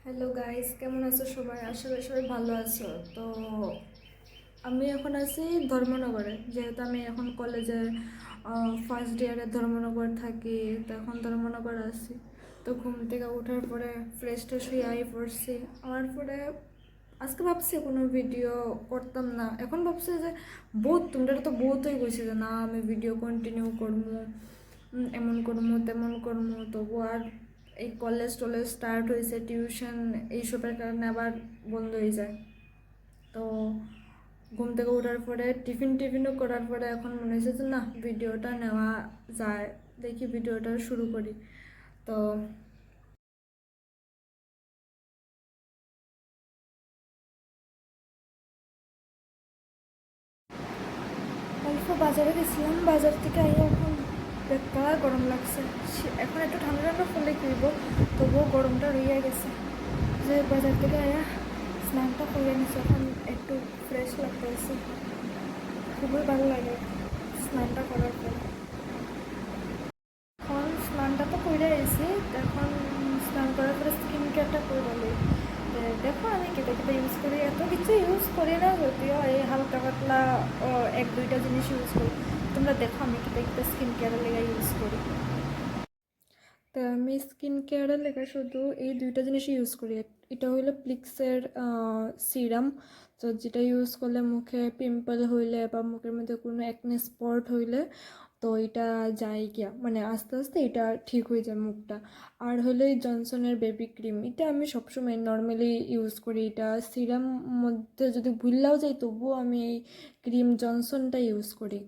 Hello guys, কেমন আছো সবাই? আসলে সবাই ভালো আছো তো। আমি এখন আছি ধর্মনগরে, যেহেতু আমি এখন কলেজে ফার্স্ট ইয়ারে ধর্মনগর থাকি, তো এখন ধর্মনগর আছি। তো ঘুম থেকে ওঠার পরে ফ্রেশ ট্রেশ হয়ে আই পড়ছি। আমার পরে আজকে ভাবছি কোনো ভিডিও করতাম না, এখন ভাবছি যে বহুত তোমরা তো বহুত হয়ে গেছে যে না আমি ভিডিও কন্টিনিউ করবো, এমন করবো তেমন করবো, তবু আর এই কলেজ টলেজ স্টার্ট হয়েছে, টিউশন এইসবের কারণে আবার বন্ধ হয়ে যায়। তো ঘুম থেকে ওঠার পরে টিফিনও করার পরে এখন মনে হয়েছে যে না ভিডিওটা নেওয়া যায়, দেখি ভিডিওটা শুরু করি। তো অল্প বাজারে গেছিলাম, বাজার থেকে আইয়া এখন বেকার গরম লাগছে। এখন একটু ঠান্ডা ঠান্ডা ফুলে কিনব, তবুও গরমটা রইয়া গেছে। যে বাজার থেকে আয়া স্নানটা করে নিচ্ছে, এখন একটু ফ্রেশ লাগতেছে, খুবই ভালো লাগে স্নানটা করার পর। এখন স্নানটা তো করে এসেছি, এখন স্নান করার পরে স্কিন কেয়ারটা করে বলি। দেখো আমি কেটে কেটে ইউজ করি, এত কিছু ইউজ করি না, যদিও এই হালকা পাতলা এক দুইটা জিনিস ইউজ করি। তোমরা দেখো আমি কেটে কেটে স্কিন কেয়ারের লেগে ইউজ করি। তো আমি স্কিন কেয়ারের লেগে শুধু এই দুইটা জিনিস ইউজ করি। এটা হইলো প্লিক্সের সিরাম, তো যেটা ইউজ করলে মুখে পিম্পল হইলে বা মুখের মধ্যে কোনো একনে স্পট হইলে তো এটা যায় গিয়া, মানে আস্তে আস্তে এটা ঠিক হয়ে যায় মুখটা। আর হলো এই জনসনের বেবি ক্রিম, এটা আমি সবসময় নর্মালি ইউজ করি। এটা সিরাম মধ্যে যদি ভুললেও যাই তবুও আমি এই ক্রিম জনসনটা ইউজ করি।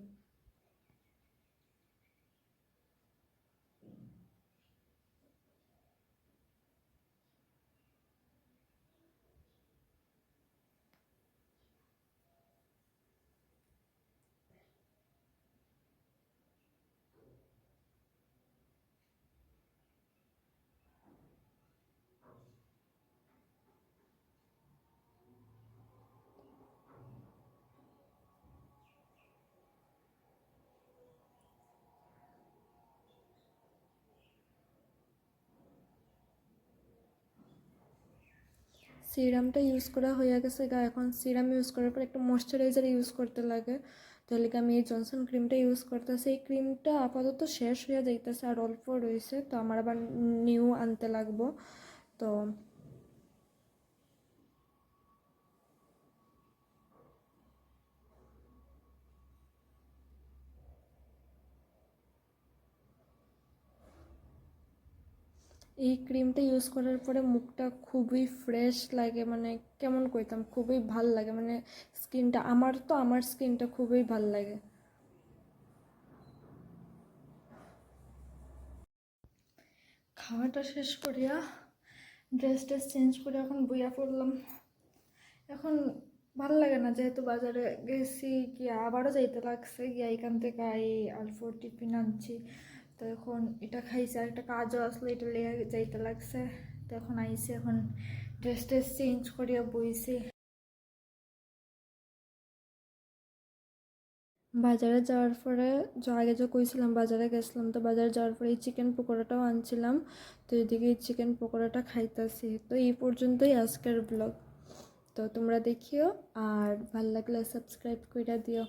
সিরামটা ইউজ করা হয়ে গেছে গা, এখন সিরাম ইউজ করার পর একটা ময়শ্চারাইজার ইউজ করতে লাগে। তাহলে আমি এই জনসন ক্রিমটা ইউজ করতেছি। এই ক্রিমটা আপাতত শেষ হয়ে যাইতেছে, আর অল্প রয়েছে, তো আমার আবার নিউ আনতে লাগবো। তো এই ক্রিমটা ইউজ করার পরে মুখটা খুবই ফ্রেশ লাগে, মানে কেমন কইতাম, খুবই ভাল লাগে, মানে স্কিনটা আমার স্কিনটা খুবই ভাল লাগে। খাওয়াটা শেষ করিয়া ড্রেস ট্রেস চেঞ্জ করে এখন বইয়া পড়লাম। এখন ভালো লাগে না, যেহেতু বাজারে গেছি, গিয়া আবারও যাইতে লাগছে, গিয়া এখান থেকে অল্প টিফিন আনছি। তো এখন এটা খাইছি, আর একটা কাজও আসলে এটা লেগে যাইতে লাগছে। তো এখন আইছি, এখন ড্রেস ট্রেস চেঞ্জ করিয়া বইছি। বাজারে যাওয়ার পরে আগে যে কইছিলাম বাজারে গেছিলাম, তো বাজারে যাওয়ার পরে এই চিকেন পকোড়াটাও আনছিলাম। তো এদিকে এই চিকেন পকোড়াটা খাইতেছি। তো এই পর্যন্তই আজকের ব্লগ। তো তোমরা দেখিও, আর ভাল লাগলে সাবস্ক্রাইব করে দিও।